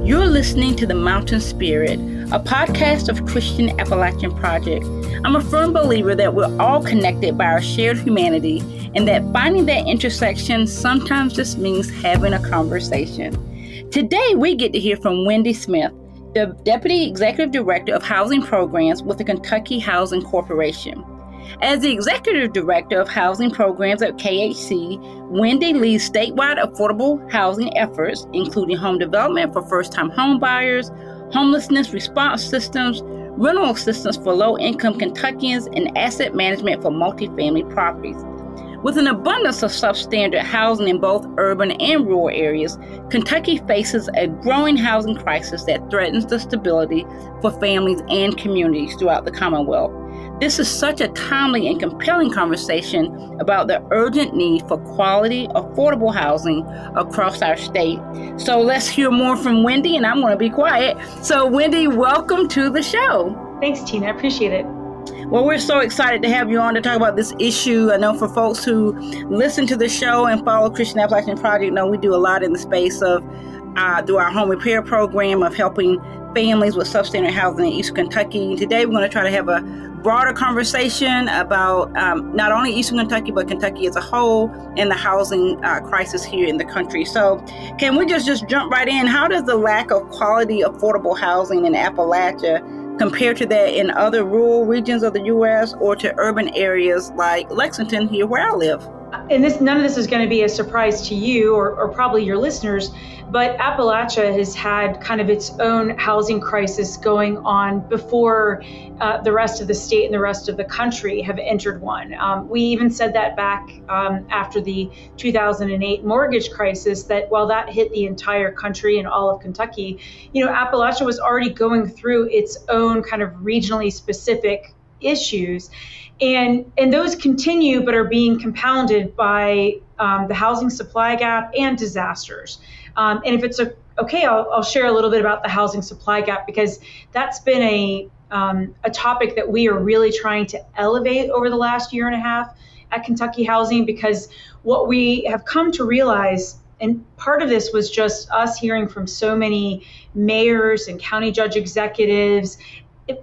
You're listening to The Mountain Spirit, a podcast of Christian Appalachian Project. I'm a firm believer that we're all connected by our shared humanity and that finding that intersection sometimes just means having a conversation. Today, we get to hear from Wendy Smith, the Deputy Executive Director of Housing Programs with the Kentucky Housing Corporation. As the Executive Director of Housing Programs at KHC, Wendy leads statewide affordable housing efforts, including home development for first-time home buyers, homelessness response systems, rental assistance for low-income Kentuckians, and asset management for multifamily properties. With an abundance of substandard housing in both urban and rural areas, Kentucky faces a growing housing crisis that threatens the stability for families and communities throughout the Commonwealth. This is such a timely and compelling conversation about the urgent need for quality, affordable housing across our state. So let's hear more from Wendy, and I'm going to be quiet. So Wendy, welcome to the show. Thanks, Tina. I appreciate it. Well, we're so excited to have you on to talk about this issue. I know for folks who listen to the show and follow Christian Appalachian Project, know we do a lot in the space of through our home repair program of helping families with substandard housing in Eastern Kentucky. Today, we're going to try to have a broader conversation about not only Eastern Kentucky, but Kentucky as a whole and the housing crisis here in the country. So can we just jump right in? How does the lack of quality, affordable housing in Appalachia compare to that in other rural regions of the U.S. or to urban areas like Lexington here where I live? And none of this is going to be a surprise to you or probably your listeners, but Appalachia has had kind of its own housing crisis going on before the rest of the state and the rest of the country have entered one. We even said that back after the 2008 mortgage crisis, that while that hit the entire country and all of Kentucky, Appalachia was already going through its own kind of regionally specific issues. And those continue, but are being compounded by the housing supply gap and disasters. And if it's okay, I'll share a little bit about the housing supply gap, because that's been a topic that we are really trying to elevate over the last year and a half at Kentucky Housing, because what we have come to realize, and part of this was just us hearing from so many mayors and county judge executives,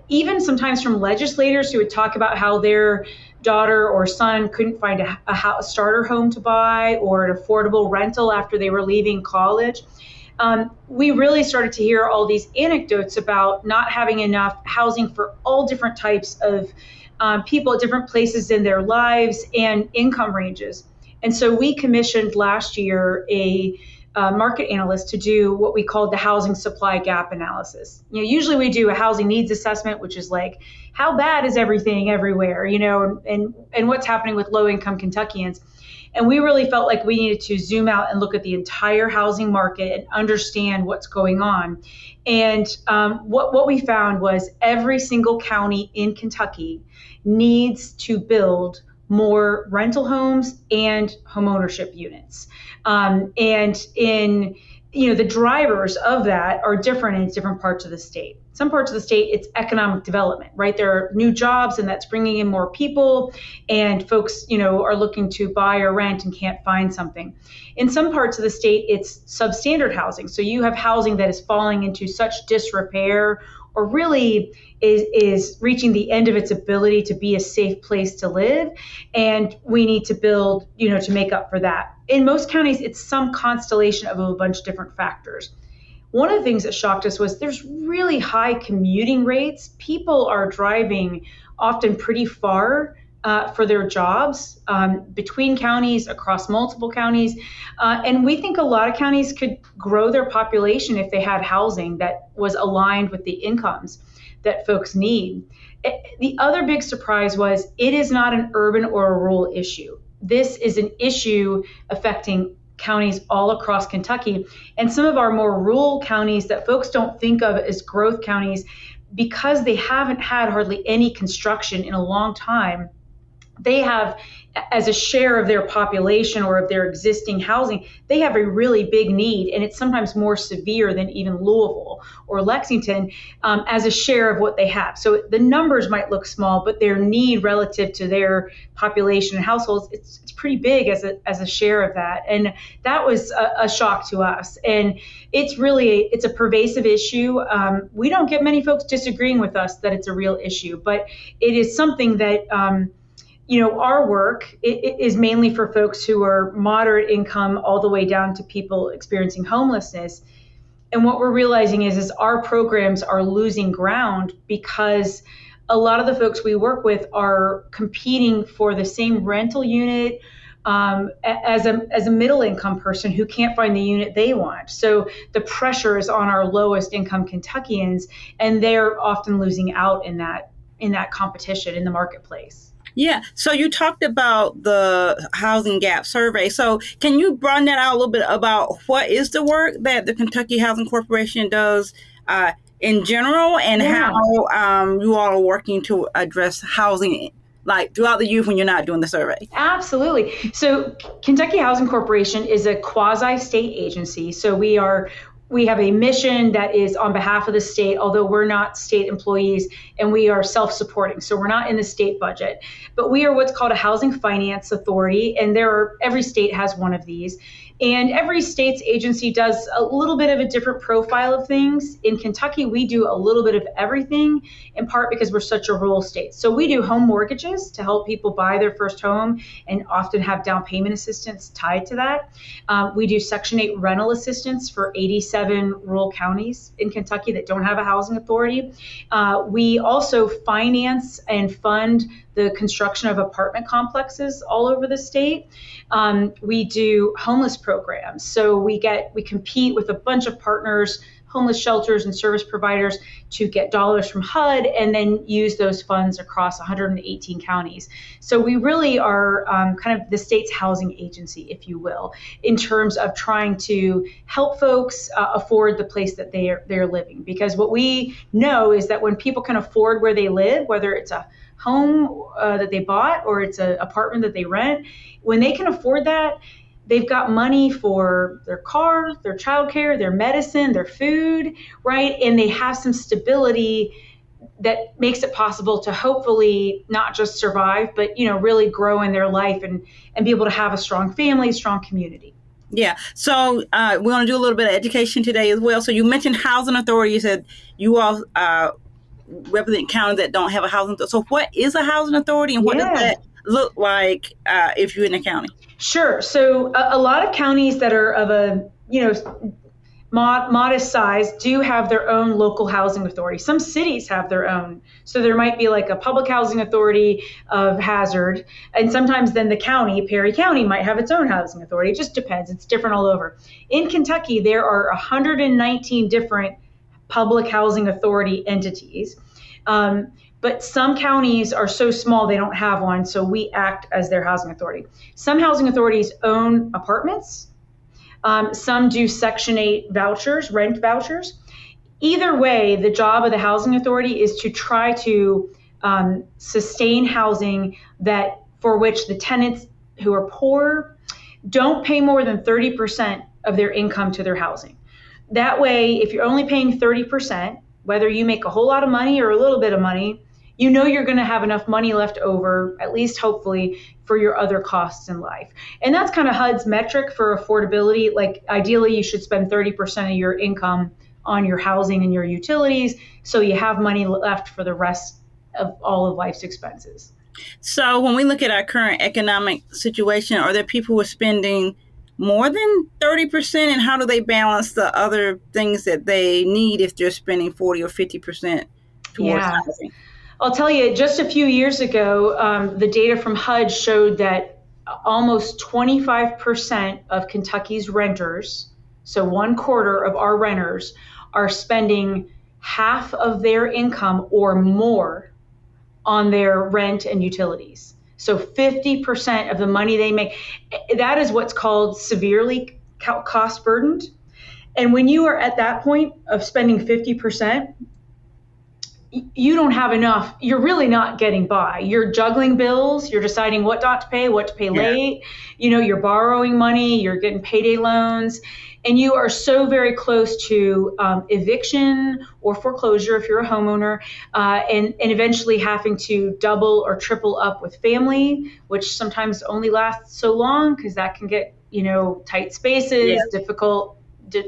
even sometimes from legislators who would talk about how their daughter or son couldn't find a starter home to buy or an affordable rental after they were leaving college. We really started to hear all these anecdotes about not having enough housing for all different types of people at different places in their lives and income ranges. And so we commissioned last year a market analyst to do what we called the housing supply gap analysis. Usually we do a housing needs assessment, which is like, how bad is everything everywhere, and what's happening with low income Kentuckians. And we really felt like we needed to zoom out and look at the entire housing market and understand what's going on. And what we found was every single county in Kentucky needs to build more rental homes and homeownership units. And the drivers of that are different in different parts of the state. Some parts of the state, it's economic development, right? There are new jobs and that's bringing in more people, and folks, are looking to buy or rent and can't find something. In some parts of the state, it's substandard housing. So you have housing that is falling into such disrepair or really is reaching the end of its ability to be a safe place to live. And we need to build, to make up for that. In most counties, it's some constellation of a bunch of different factors. One of the things that shocked us was there's really high commuting rates. People are driving often pretty far for their jobs between counties, across multiple counties. And we think a lot of counties could grow their population if they had housing that was aligned with the incomes that folks need. The other big surprise was it is not an urban or a rural issue. This is an issue affecting counties all across Kentucky. And some of our more rural counties that folks don't think of as growth counties, because they haven't had hardly any construction in a long time, they have, as a share of their population or of their existing housing, they have a really big need, and it's sometimes more severe than even Louisville or Lexington as a share of what they have. So the numbers might look small, but their need relative to their population and households, it's pretty big as a share of that. And that was a shock to us. And it's a pervasive issue. We don't get many folks disagreeing with us that it's a real issue, but it is something that our work is mainly for folks who are moderate income all the way down to people experiencing homelessness. And what we're realizing is our programs are losing ground because a lot of the folks we work with are competing for the same rental unit as a middle income person who can't find the unit they want. So the pressure is on our lowest income Kentuckians, and they're often losing out in that competition in the marketplace. Yeah. So you talked about the housing gap survey. So can you broaden that out a little bit about what is the work that the Kentucky Housing Corporation does in general, and how you all are working to address housing like throughout the youth when you're not doing the survey? Absolutely. So Kentucky Housing Corporation is a quasi-state agency. So we have a mission that is on behalf of the state, although we're not state employees, and we are self-supporting. So we're not in the state budget, but we are what's called a housing finance authority. And every state has one of these. And every state's agency does a little bit of a different profile of things. In Kentucky, we do a little bit of everything, in part because we're such a rural state. So we do home mortgages to help people buy their first home and often have down payment assistance tied to that. We do Section 8 rental assistance for 87 rural counties in Kentucky that don't have a housing authority. We also finance and fund the construction of apartment complexes all over the state. We do homeless programs. So we compete with a bunch of partners, homeless shelters and service providers, to get dollars from HUD and then use those funds across 118 counties. So we really are kind of the state's housing agency, if you will, in terms of trying to help folks afford the place that they're living. Because what we know is that when people can afford where they live, whether it's a home that they bought or it's an apartment that they rent, when they can afford that, they've got money for their car, their childcare, their medicine, their food, right? And they have some stability that makes it possible to hopefully not just survive, but really grow in their life and be able to have a strong family, strong community. Yeah. So we're going to do a little bit of education today as well. So you mentioned housing authority. You said you all represent counties that don't have a housing authority. So what is a housing authority, and what does that look like if you're in a county? Sure. So a lot of counties that are of a modest size do have their own local housing authority. Some cities have their own. So there might be like a public housing authority of Hazard, and sometimes then the county, Perry County, might have its own housing authority. It just depends. It's different all over. In Kentucky, there are 119 different public housing authority entities. But some counties are so small they don't have one, so we act as their housing authority. Some housing authorities own apartments. Some do Section 8 vouchers, rent vouchers. Either way, the job of the housing authority is to try to sustain housing for which the tenants who are poor don't pay more than 30% of their income to their housing. That way, if you're only paying 30%, whether you make a whole lot of money or a little bit of money, you're going to have enough money left over, at least hopefully, for your other costs in life. And that's kind of HUD's metric for affordability. Like ideally, you should spend 30% of your income on your housing and your utilities, so you have money left for the rest of all of life's expenses. So when we look at our current economic situation, are there people who are spending more than 30%, and how do they balance the other things that they need if they're spending 40 or 50% towards housing? I'll tell you, just a few years ago, the data from HUD showed that almost 25% of Kentucky's renters, so 1/4 of our renters, are spending half of their income or more on their rent and utilities. So 50% of the money they make, that is what's called severely cost burdened. And when you are at that point of spending 50%, you don't have enough, you're really not getting by. You're juggling bills, you're deciding what not to pay, what to pay late, you're borrowing money, you're getting payday loans, and you are so very close to eviction or foreclosure if you're a homeowner, and eventually having to double or triple up with family, which sometimes only lasts so long because that can get, tight spaces, difficult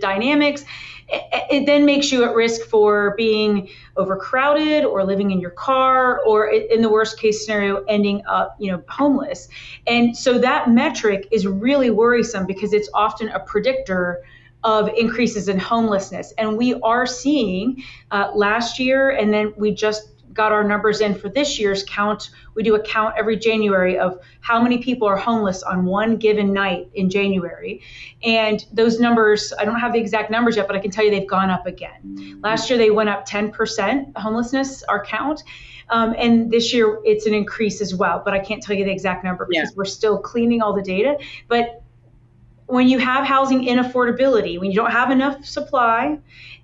dynamics. It then makes you at risk for being overcrowded or living in your car, or in the worst case scenario, ending up, homeless. And so that metric is really worrisome because it's often a predictor of increases in homelessness. And we are seeing last year, and then we just got our numbers in for this year's count. We do a count every January of how many people are homeless on one given night in January. And those numbers, I don't have the exact numbers yet, but I can tell you they've gone up again. Last year, they went up 10%, homelessness, our count. And this year, it's an increase as well. But I can't tell you the exact number because we're still cleaning all the data. But when you have housing inaffordability, when you don't have enough supply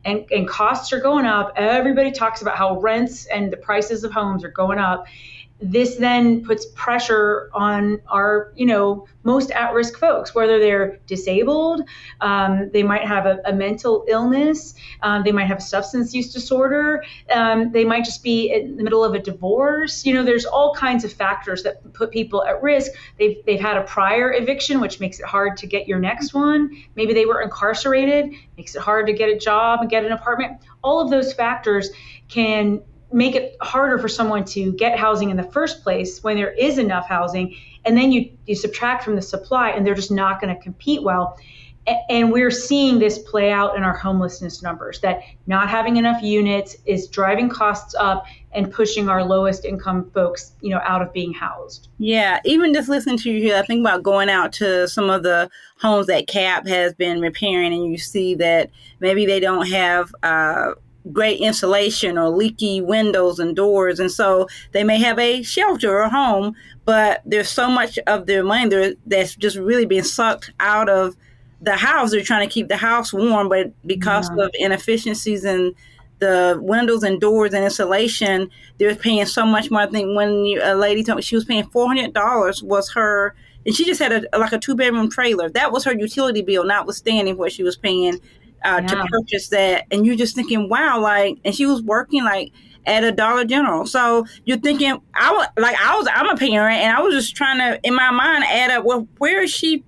and costs are going up, everybody talks about how rents and the prices of homes are going up. This then puts pressure on our, most at-risk folks, whether they're disabled, they might have a mental illness, they might have a substance use disorder, they might just be in the middle of a divorce. There's all kinds of factors that put people at risk. They've had a prior eviction, which makes it hard to get your next one. Maybe they were incarcerated, makes it hard to get a job and get an apartment. All of those factors can make it harder for someone to get housing in the first place when there is enough housing. And then you subtract from the supply and they're just not going to compete well. And we're seeing this play out in our homelessness numbers, that not having enough units is driving costs up and pushing our lowest income folks, out of being housed. Yeah, even just listening to you here, I think about going out to some of the homes that CAP has been repairing, and you see that maybe they don't have great insulation or leaky windows and doors. And so they may have a shelter or home, but there's so much of their money there that's just really being sucked out of the house. They're trying to keep the house warm, but because of inefficiencies in the windows and doors and insulation, they're paying so much more. I think when a lady told me she was paying $400 was her, and she just had a 2-bedroom trailer. That was her utility bill, notwithstanding what she was paying to purchase that. And you're just thinking, wow, and she was working at a Dollar General. So you're thinking, I'm a parent, and I was just trying to, in my mind, add up, well, where is she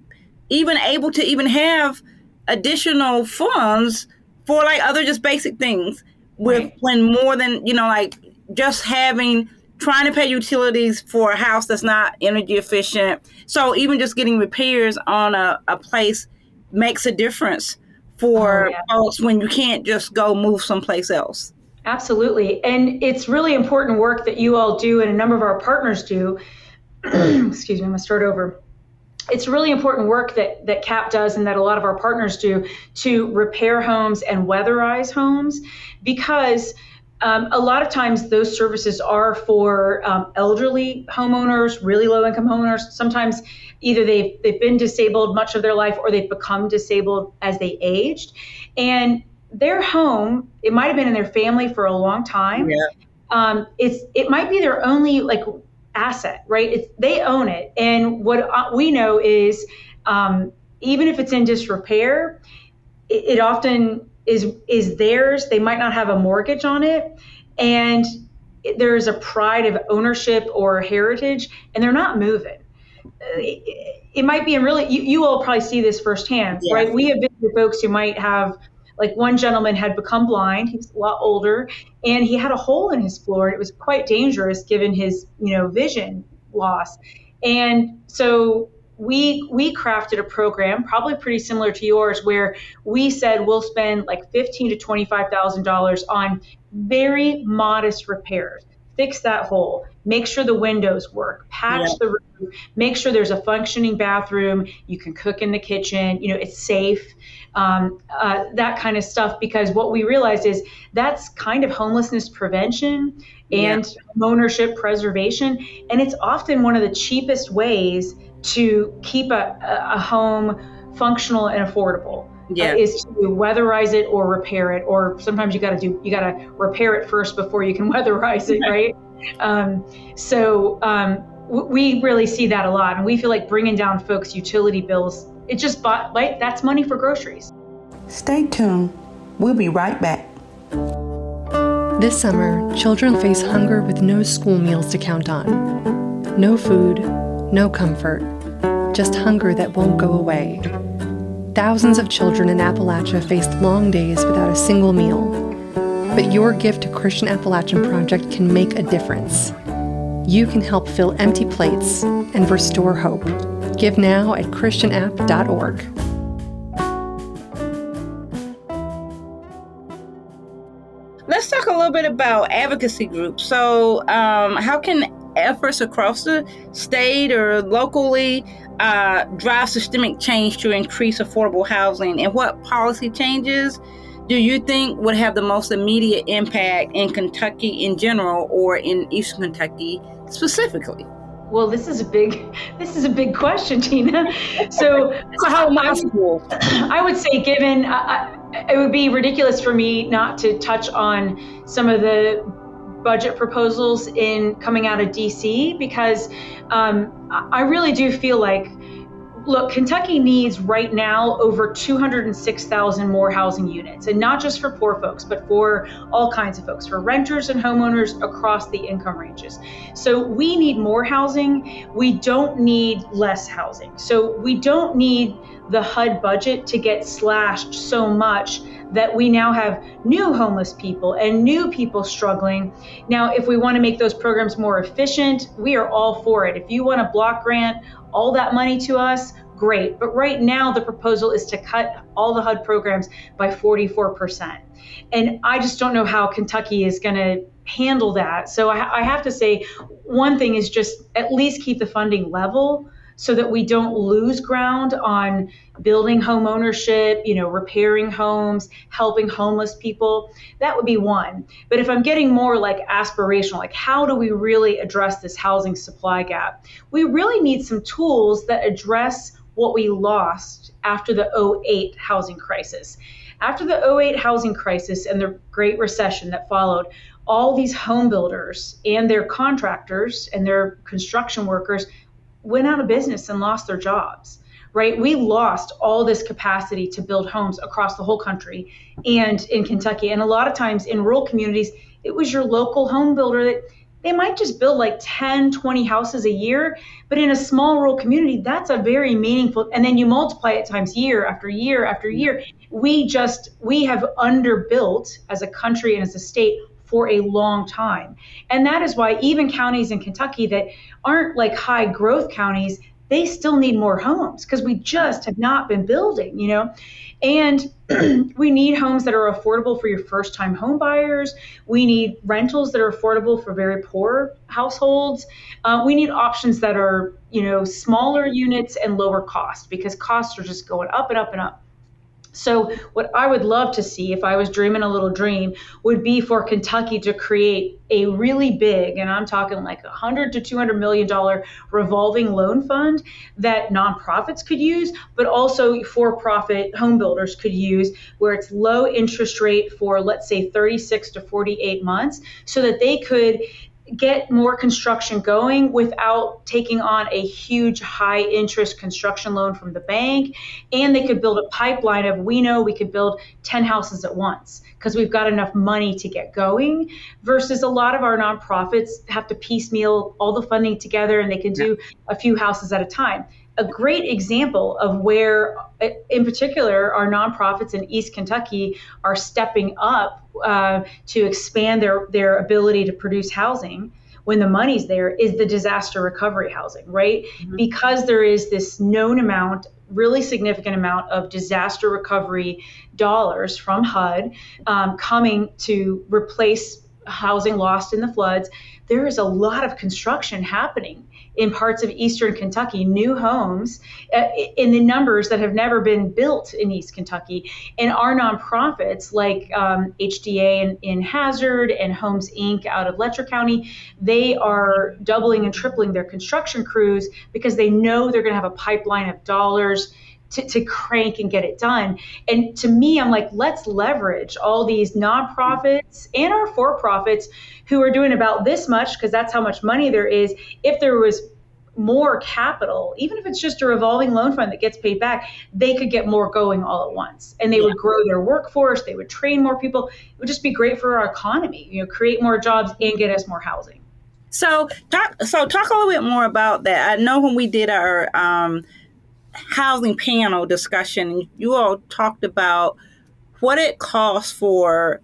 even able to even have additional funds for other just basic things when more than, just trying to pay utilities for a house that's not energy efficient. So even just getting repairs on a place makes a difference for folks when you can't just go move someplace else. Absolutely. And it's really important work that you all do and a number of our partners do. Excuse me, I'm going to start over. It's really important work that CAP does and that a lot of our partners do to repair homes and weatherize homes, because a lot of times those services are for elderly homeowners, really low income homeowners. Sometimes either they've been disabled much of their life or they've become disabled as they aged. And their home, it might have been in their family for a long time. Yeah. It might be their only asset, right? They own it. And what we know is even if it's in disrepair, it often is theirs. They might not have a mortgage on it. And there's a pride of ownership or heritage, and they're not moving. It might be you all probably see this firsthand, right? We have been with folks who might have, one gentleman had become blind. He was a lot older, and he had a hole in his floor. And it was quite dangerous given his, vision loss. And so we crafted a program, probably pretty similar to yours, where we said we'll spend $15,000 to $25,000 on very modest repairs. Fix that hole, make sure the windows work, patch the roof, make sure there's a functioning bathroom, you can cook in the kitchen, it's safe, that kind of stuff. Because what we realized is that's kind of homelessness prevention and ownership preservation. And it's often one of the cheapest ways to keep a home functional and affordable. Yeah. is to weatherize it or repair it, or sometimes you got to repair it first before you can weatherize it, right? We really see that a lot, and we feel like bringing down folks' utility bills, it just that's money for groceries. Stay tuned. We'll be right back. This summer, children face hunger with no school meals to count on. No food, no comfort, just hunger that won't go away. Thousands of children in Appalachia faced long days without a single meal. But your gift to Christian Appalachian Project can make a difference. You can help fill empty plates and restore hope. Give now at christianapp.org. Let's talk a little bit about advocacy groups. So how can efforts across the state or locally drive systemic change to increase affordable housing? And what policy changes do you think would have the most immediate impact in Kentucky in general or in Eastern Kentucky specifically? Well, this is a big question, Tina. So I would say, given it would be ridiculous for me not to touch on some of the budget proposals coming out of DC, because I really do feel like, look, Kentucky needs right now over 206,000 more housing units, and not just for poor folks, but for all kinds of folks, for renters and homeowners across the income ranges. So we need more housing. We don't need less housing. So we don't need the HUD budget to get slashed so much that we now have new homeless people and new people struggling. Now, if we want to make those programs more efficient, we are all for it. If you want to block grant all that money to us, great. But right now, the proposal is to cut all the HUD programs by 44%. And I just don't know how Kentucky is going to handle that. So I have to say, one thing is just at least keep the funding level so that we don't lose ground on building home ownership, repairing homes, helping homeless people. That would be one. But if I'm getting more like aspirational, like how do we really address this housing supply gap? We really need some tools that address what we lost after the 2008 housing crisis. After the 2008 housing crisis and the Great Recession that followed, all these home builders and their contractors and their construction workers went out of business and lost their jobs, right? We lost all this capacity to build homes across the whole country and in Kentucky. And a lot of times in rural communities, it was your local home builder that they might just build like 10, 20 houses a year. But in a small rural community, that's a very meaningful, and then you multiply it times year after year after year. We have underbuilt as a country and as a state for a long time. And that is why even counties in Kentucky that aren't like high growth counties, they still need more homes because we just have not been building, And we need homes that are affordable for your first time home buyers. We need rentals that are affordable for very poor households. We need options that are, smaller units and lower cost, because costs are just going up and up and up. So what I would love to see, if I was dreaming a little dream, would be for Kentucky to create a really big, and I'm talking like $100 to $200 million revolving loan fund that nonprofits could use, but also for-profit home builders could use, where it's low interest rate for, let's say, 36 to 48 months, so that they could get more construction going without taking on a huge high interest construction loan from the bank. And they could build a pipeline of, we know we could build 10 houses at once because we've got enough money to get going, versus a lot of our nonprofits have to piecemeal all the funding together and they can do a few houses at a time. A great example of where, in particular, our nonprofits in East Kentucky are stepping up to expand their ability to produce housing when the money's there is the disaster recovery housing, right? Mm-hmm. Because there is this known amount, really significant amount of disaster recovery dollars from HUD coming to replace housing lost in the floods. There is a lot of construction happening in parts of Eastern Kentucky, new homes in the numbers that have never been built in East Kentucky. And our nonprofits like HDA in Hazard and Homes Inc. out of Letcher County, they are doubling and tripling their construction crews because they know they're going to have a pipeline of dollars to crank and get it done. And to me, I'm like, let's leverage all these nonprofits and our for-profits who are doing about this much, because that's how much money there is. If there was more capital, even if it's just a revolving loan fund that gets paid back, they could get more going all at once, and they would grow their workforce. They would train more people. It would just be great for our economy, create more jobs and get us more housing. So talk a little bit more about that. I know when we did our housing panel discussion, you all talked about what it costs for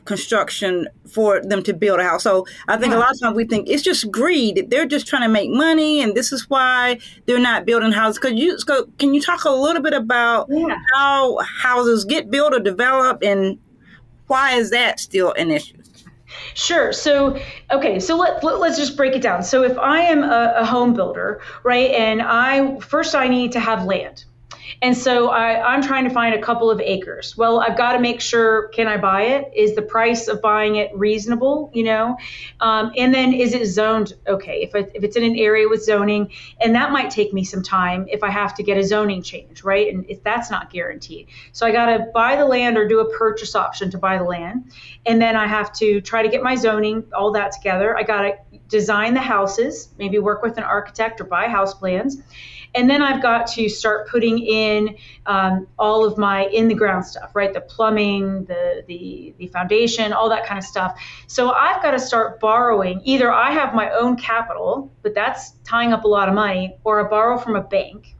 construction for them to build a house. So I think a lot of times we think it's just greed. They're just trying to make money, and this is why they're not building houses. Can you talk a little bit about how houses get built or developed, and why is that still an issue? Sure. So let's just break it down. So if I am a home builder, right, and I need to have land. And so I'm trying to find a couple of acres. Well, I've got to make sure, can I buy it? Is the price of buying it reasonable? And then is it zoned okay? If it's in an area with zoning, and that might take me some time if I have to get a zoning change, right? And if that's not guaranteed. So I got to buy the land or do a purchase option to buy the land. And then I have to try to get my zoning, all that together. I got to design the houses, maybe work with an architect or buy house plans. And then I've got to start putting in all of my in the ground stuff, right? The plumbing, the foundation, all that kind of stuff. So I've got to start borrowing. Either I have my own capital, but that's tying up a lot of money, or I borrow from a bank,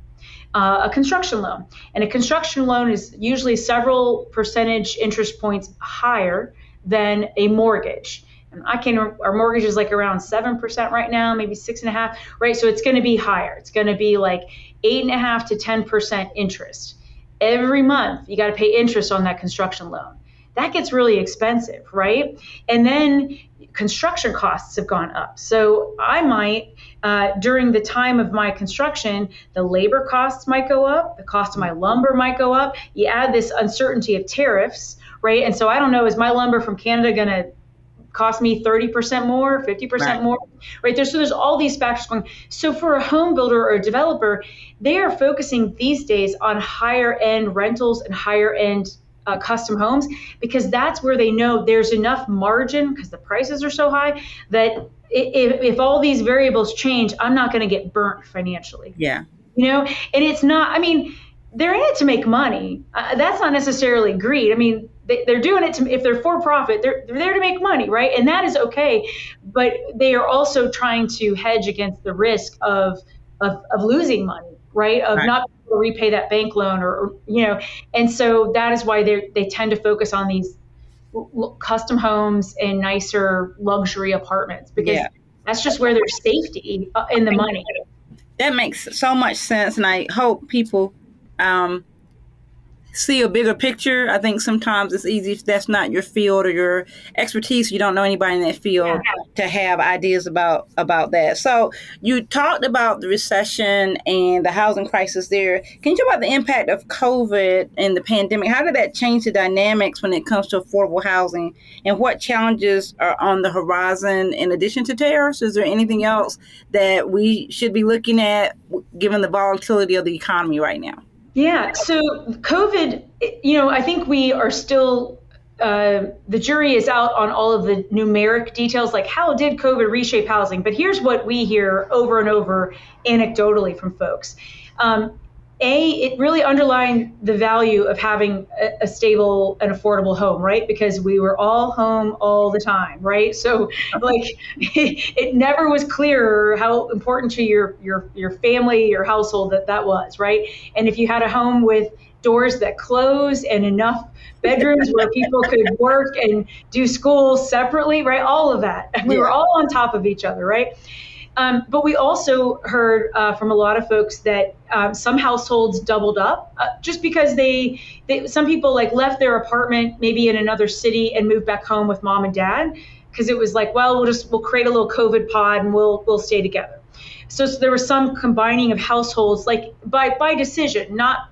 a construction loan. And a construction loan is usually several percentage interest points higher than a mortgage. And our mortgage is like around 7% right now, maybe 6.5%, right? So it's going to be higher. It's going to be like 8.5% to 10% interest. Every month, you got to pay interest on that construction loan. That gets really expensive, right? And then construction costs have gone up. So I might, during the time of my construction, the labor costs might go up, the cost of my lumber might go up. You add this uncertainty of tariffs, right? And so I don't know, is my lumber from Canada going to cost me 30% more, 50% more, right there. So there's all these factors going. So for a home builder or a developer, they are focusing these days on higher end rentals and higher end custom homes, because that's where they know there's enough margin, because the prices are so high, that if all these variables change, I'm not going to get burnt financially. Yeah. And it's not, they're in it to make money. That's not necessarily greed. They're doing it if they're for profit, they're there to make money, right? And that is okay. But they are also trying to hedge against the risk of losing money, right? Of not being able to repay that bank loan or. And so that is why they tend to focus on these custom homes and nicer luxury apartments, because that's just where there's safety in the money. That makes so much sense. And I hope people see a bigger picture. I think sometimes it's easy, if that's not your field or your expertise, you don't know anybody in that field, to have ideas about that. So you talked about the recession and the housing crisis there. Can you talk about the impact of COVID and the pandemic? How did that change the dynamics when it comes to affordable housing, and what challenges are on the horizon in addition to tariffs? Is there anything else that we should be looking at given the volatility of the economy right now? Yeah. So COVID, I think we are still, the jury is out on all of the numeric details, like how did COVID reshape housing? But here's what we hear over and over anecdotally from folks. It really underlined the value of having a stable and affordable home, right? Because we were all home all the time, right? So it never was clearer how important to your family, your household that was, right? And if you had a home with doors that close and enough bedrooms where people could work and do school separately, right? All of that. We were all on top of each other, right? But we also heard from a lot of folks that some households doubled up just because some people left their apartment maybe in another city and moved back home with mom and dad, because it was like, well, we'll create a little COVID pod and we'll stay together. So there was some combining of households, like by decision, not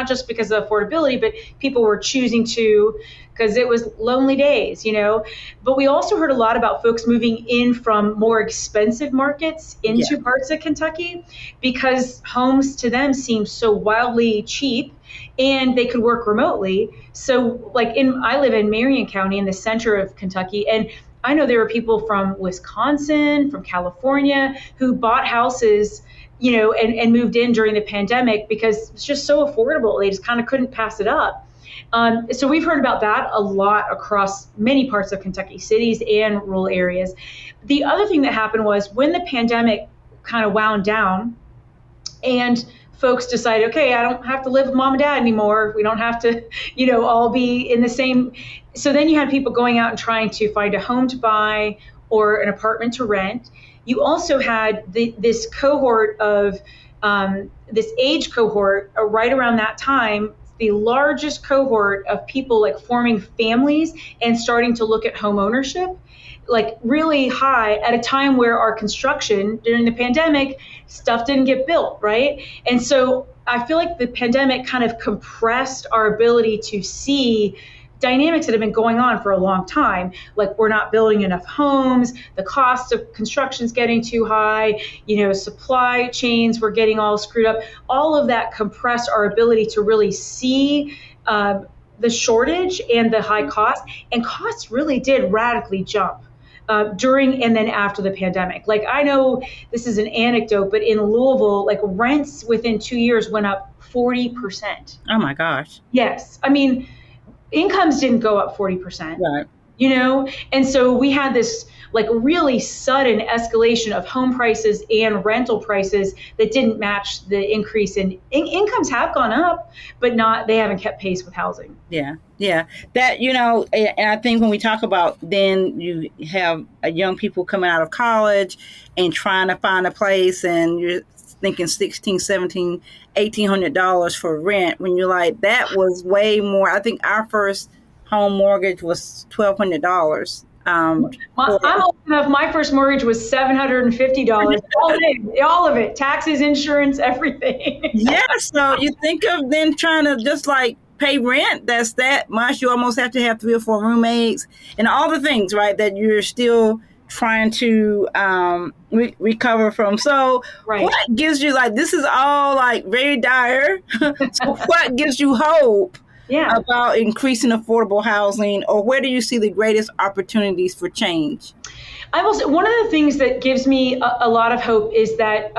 just because of affordability, but people were choosing to, because it was lonely days, But we also heard a lot about folks moving in from more expensive markets into parts of Kentucky because homes to them seemed so wildly cheap and they could work remotely. So I live in Marion County in the center of Kentucky, and I know there were people from Wisconsin, from California, who bought houses, and moved in during the pandemic because it's just so affordable. They just kind of couldn't pass it up. So we've heard about that a lot across many parts of Kentucky, cities and rural areas. The other thing that happened was when the pandemic kind of wound down and folks decided, okay, I don't have to live with mom and dad anymore. We don't have to, all be in the same. So then you had people going out and trying to find a home to buy or an apartment to rent. You also had this cohort of this age cohort right around that time, the largest cohort of people forming families and starting to look at home ownership, really high at a time where our construction during the pandemic stuff didn't get built, right? And so I feel like the pandemic kind of compressed our ability to see dynamics that have been going on for a long time, like we're not building enough homes, the cost of construction's getting too high, supply chains were getting all screwed up. All of that compressed our ability to really see the shortage and the high cost, and costs really did radically jump during and then after the pandemic. I know this is an anecdote, but in Louisville, rents within 2 years went up 40%. Oh my gosh. Yes. I mean, incomes didn't go up 40%, right? And so we had this really sudden escalation of home prices and rental prices that didn't match the increase in incomes. Have gone up, but they haven't kept pace with housing. Yeah. That, and I think when we talk about then you have young people coming out of college and trying to find a place, and you're thinking $1,600, $1,700, $1,800 for rent, when you're like, that was way more. I think our first home mortgage was $1,200. I'm old enough. My first mortgage was $750. All of it, taxes, insurance, everything. Yeah. So you think of then trying to just pay rent. That's that much. You almost have to have 3 or 4 roommates and all the things, right, that you're still trying to recover from. So right. What gives you this is all very dire. So what gives you hope? Yeah. About increasing affordable housing, or where do you see the greatest opportunities for change? I will say one of the things that gives me a lot of hope is that,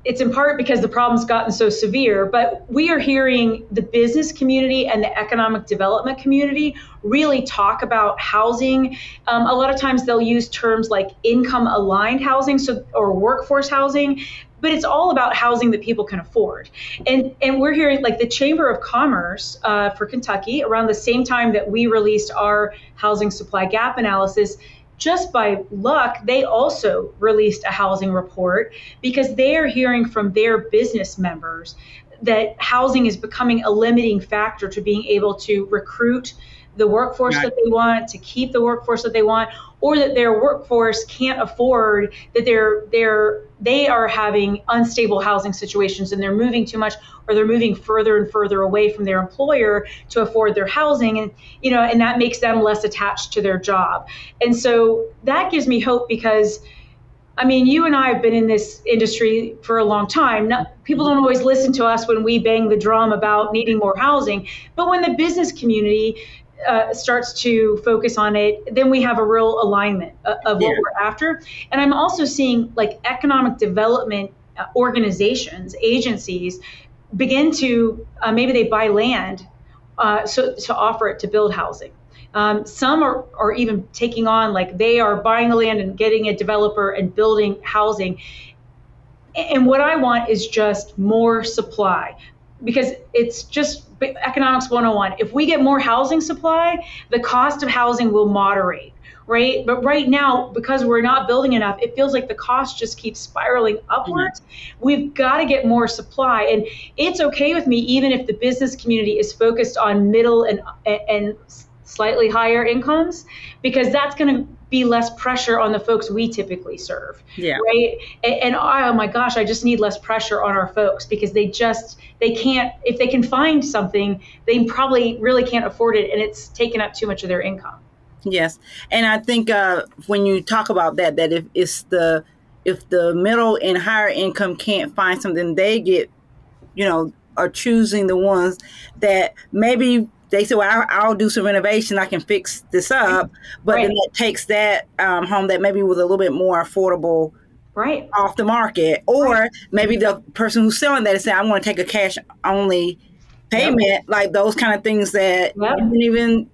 it's in part because the problem's gotten so severe, but we are hearing the business community and the economic development community really talk about housing. A lot of times they'll use terms like income aligned housing, or workforce housing, but it's all about housing that people can afford. And we're hearing the Chamber of Commerce for Kentucky, around the same time that we released our housing supply gap analysis, just by luck, they also released a housing report because they are hearing from their business members that housing is becoming a limiting factor to being able to recruit the workforce that they want, to keep the workforce that they want, or that their workforce can't afford, that they are having unstable housing situations and they're moving too much, or they're moving further and further away from their employer to afford their housing, and that makes them less attached to their job. And so that gives me hope because you and I have been in this industry for a long time. People don't always listen to us when we bang the drum about needing more housing, but when the business community starts to focus on it, then we have a real alignment of what we're after. And I'm also seeing economic development organizations, agencies begin to, maybe they buy land to offer it to build housing. Some are even taking on, they are buying the land and getting a developer and building housing. And what I want is just more supply, because it's just economics 101. If we get more housing supply, the cost of housing will moderate, right? But right now, because we're not building enough, it feels like the cost just keeps spiraling upwards. Mm-hmm. We've got to get more supply. And it's okay with me, even if the business community is focused on middle and slightly higher incomes, because that's going to be less pressure on the folks we typically serve. Yeah. Right. And oh my gosh, I just need less pressure on our folks because they can't, if they can find something, they probably really can't afford it. And it's taken up too much of their income. Yes. And I think when you talk about that if the middle and higher income can't find something, they get, are choosing the ones that maybe they say, well, I'll do some renovation. I can fix this up. But then that takes that home that maybe was a little bit more affordable off the market. Or maybe the person who's selling that is saying, I want to take a cash only payment, like those kind of things that you didn't even,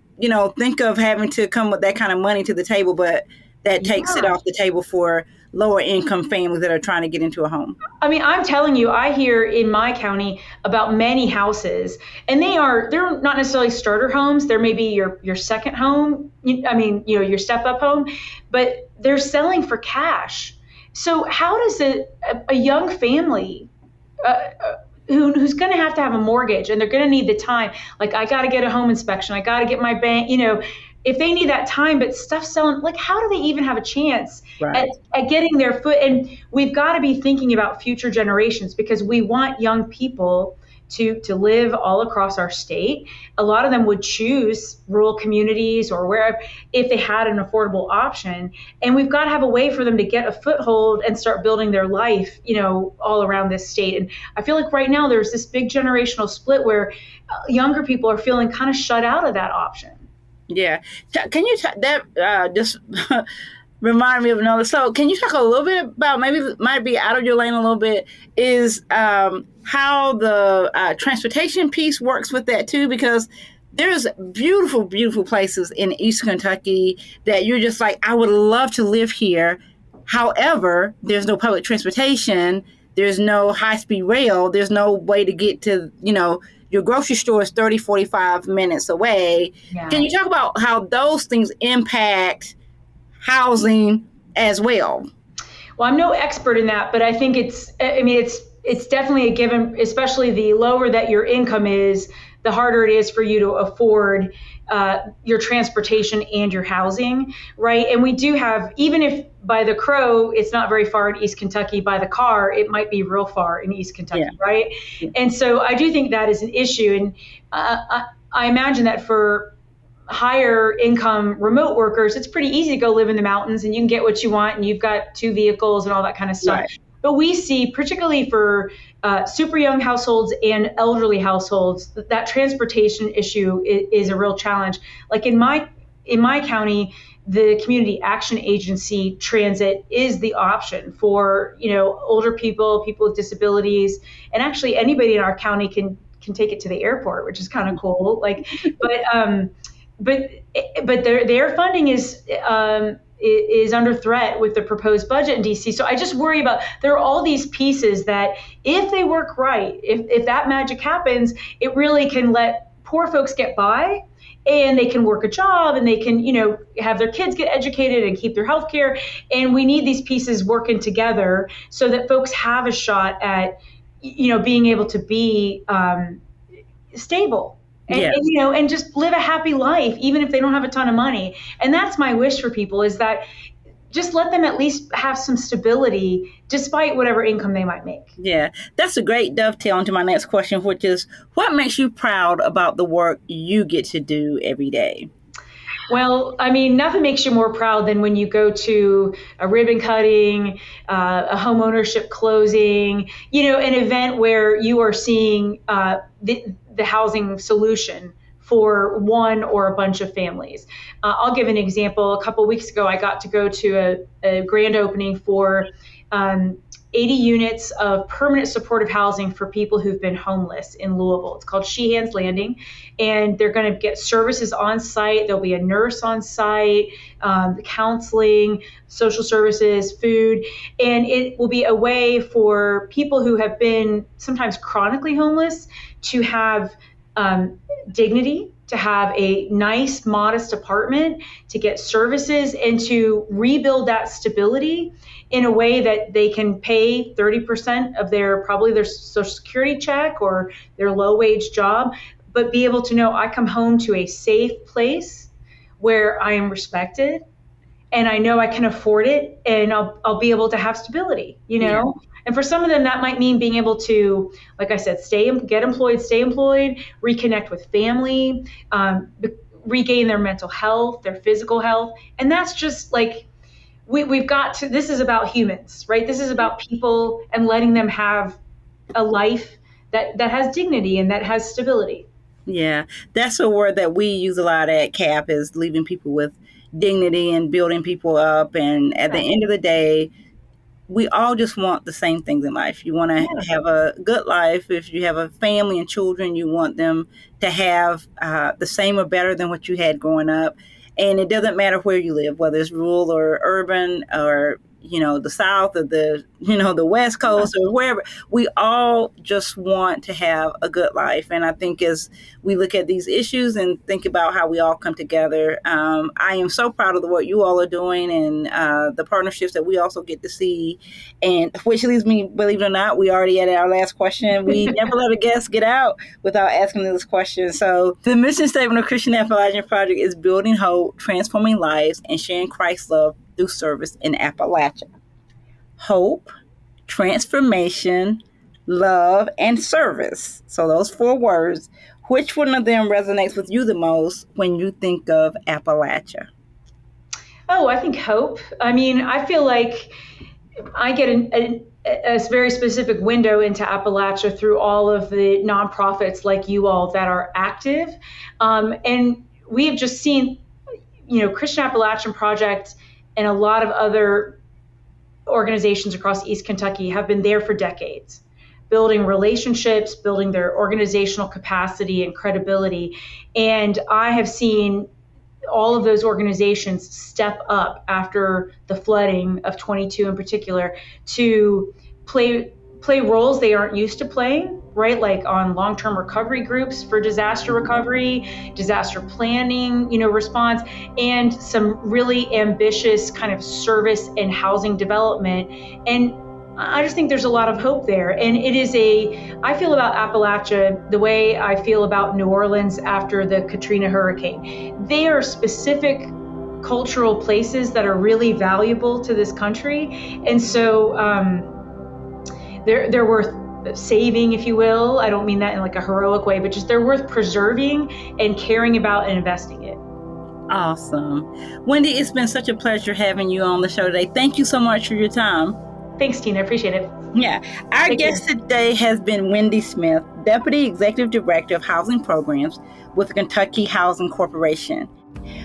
think of having to come with that kind of money to the table. But that takes it off the table for lower income families that are trying to get into a home. I mean, I'm telling you, I hear in my county about many houses, and they're not necessarily starter homes. They're maybe your second home. Your step up home, but they're selling for cash. So how does a young family who's going to have a mortgage, and they're going to need the time, like I got to get a home inspection, I got to get my bank, if they need that time, but stuff selling, like how do they even have a chance at getting their foot? And we've got to be thinking about future generations because we want young people to live all across our state. A lot of them would choose rural communities or wherever if they had an affordable option. And we've got to have a way for them to get a foothold and start building their life, all around this state. And I feel like right now there's this big generational split where younger people are feeling kind of shut out of that option. Yeah. Can you that just remind me of another? So can you talk a little bit about, maybe it might be out of your lane a little bit, is how the transportation piece works with that too? Because there's beautiful, beautiful places in East Kentucky that you're just like, I would love to live here. However, there's no public transportation. There's no high-speed rail. There's no way to get to, your grocery store is 30, 45 minutes away. Yeah. Can you talk about how those things impact housing as well? Well, I'm no expert in that, but I think it's definitely a given, especially the lower that your income is, the harder it is for you to afford your transportation and your housing, right? And we do have, even if by the crow, it's not very far in East Kentucky, by the car, it might be real far in East Kentucky, right? Yeah. And so I do think that is an issue. And I imagine that for higher income remote workers, it's pretty easy to go live in the mountains and you can get what you want and you've got 2 vehicles and all that kind of stuff. Right. But we see, particularly for super young households and elderly households, that transportation issue is a real challenge. Like in my county, the Community Action Agency transit is the option for older people with disabilities, and actually anybody in our county can take it to the airport, which is kind of cool. Like, but their funding is under threat with the proposed budget in DC. So I just worry about, there are all these pieces that if they work right, if that magic happens, it really can let poor folks get by and they can work a job and they can, have their kids get educated and keep their health care. And we need these pieces working together so that folks have a shot at, being able to be stable. And just live a happy life, even if they don't have a ton of money. And that's my wish for people, is that just let them at least have some stability despite whatever income they might make. Yeah, that's a great dovetail into my next question, which is, what makes you proud about the work you get to do every day? Well, nothing makes you more proud than when you go to a ribbon cutting, a home ownership closing, an event where you are seeing the housing solution for one or a bunch of families. I'll give an example. A couple of weeks ago, I got to go to a grand opening for 80 units of permanent supportive housing for people who've been homeless in Louisville. It's called Sheehan's Landing, and they're going to get services on site. There'll be a nurse on site, counseling, social services, food, and it will be a way for people who have been sometimes chronically homeless to have dignity, to have a nice, modest apartment, to get services, and to rebuild that stability in a way that they can pay 30% of their Social Security check or their low-wage job, but be able to know I come home to a safe place where I am respected and I know I can afford it, and I'll be able to have stability, you know? Yeah. And for some of them, that might mean being able to, like I said, stay employed, reconnect with family, regain their mental health, their physical health. And that's just like, we've got to, this is about humans, right? This is about people and letting them have a life that has dignity and that has stability. Yeah, that's a word that we use a lot at CAP, is leaving people with dignity and building people up. And at the end of the day, we all just want the same things in life. You want to have a good life. If you have a family and children, you want them to have the same or better than what you had growing up. And it doesn't matter where you live, whether it's rural or urban, or the South or the West Coast or wherever. We all just want to have a good life. And I think as we look at these issues and think about how we all come together, I am so proud of the work you all are doing, and the partnerships that we also get to see. And which leads me, believe it or not, we already had our last question. We never let a guest get out without asking this question. So the mission statement of Christian Appalachian Project is building hope, transforming lives, and sharing Christ's love through service in Appalachia. Hope, transformation, love, and service. So those 4 words, which one of them resonates with you the most when you think of Appalachia? Oh, I think hope. I mean, I feel like I get a very specific window into Appalachia through all of the nonprofits like you all that are active. And we have just seen, Christian Appalachian Project and a lot of other organizations across East Kentucky have been there for decades, building relationships, building their organizational capacity and credibility. And I have seen all of those organizations step up after the flooding of 22 in particular to play roles they aren't used to playing, right? Like on long-term recovery groups for disaster recovery, disaster planning, response, and some really ambitious kind of service and housing development. And I just think there's a lot of hope there. And it is I feel about Appalachia the way I feel about New Orleans after the Katrina hurricane. They are specific cultural places that are really valuable to this country. And so they're worth saving, if you will. I don't mean that in like a heroic way, but just they're worth preserving and caring about and investing in. Awesome. Wendy, it's been such a pleasure having you on the show today. Thank you so much for your time. Thanks, Tina. I appreciate it. Yeah. Our guest today has been Wendy Smith, Deputy Executive Director of Housing Programs with the Kentucky Housing Corporation.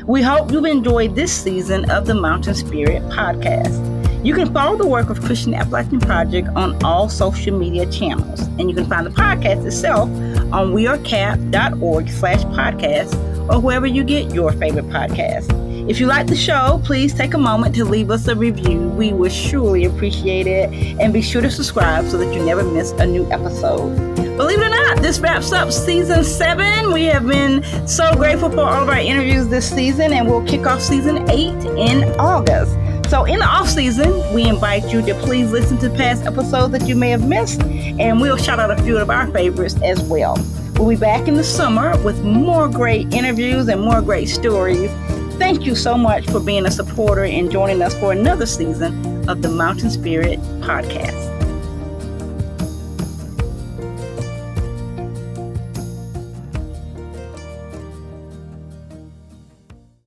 We hope you've enjoyed this season of the Mountain Spirit podcast. You can follow the work of Christian Appalachian Project on all social media channels, and you can find the podcast itself on wearecap.org/podcast or wherever you get your favorite podcast. If you like the show, please take a moment to leave us a review. We would surely appreciate it, and be sure to subscribe so that you never miss a new episode. Believe it or not, this wraps up season 7. We have been so grateful for all of our interviews this season, and we'll kick off season 8 in August. So in the off season, we invite you to please listen to past episodes that you may have missed, and we'll shout out a few of our favorites as well. We'll be back in the summer with more great interviews and more great stories. Thank you so much for being a supporter and joining us for another season of the Mountain Spirit podcast.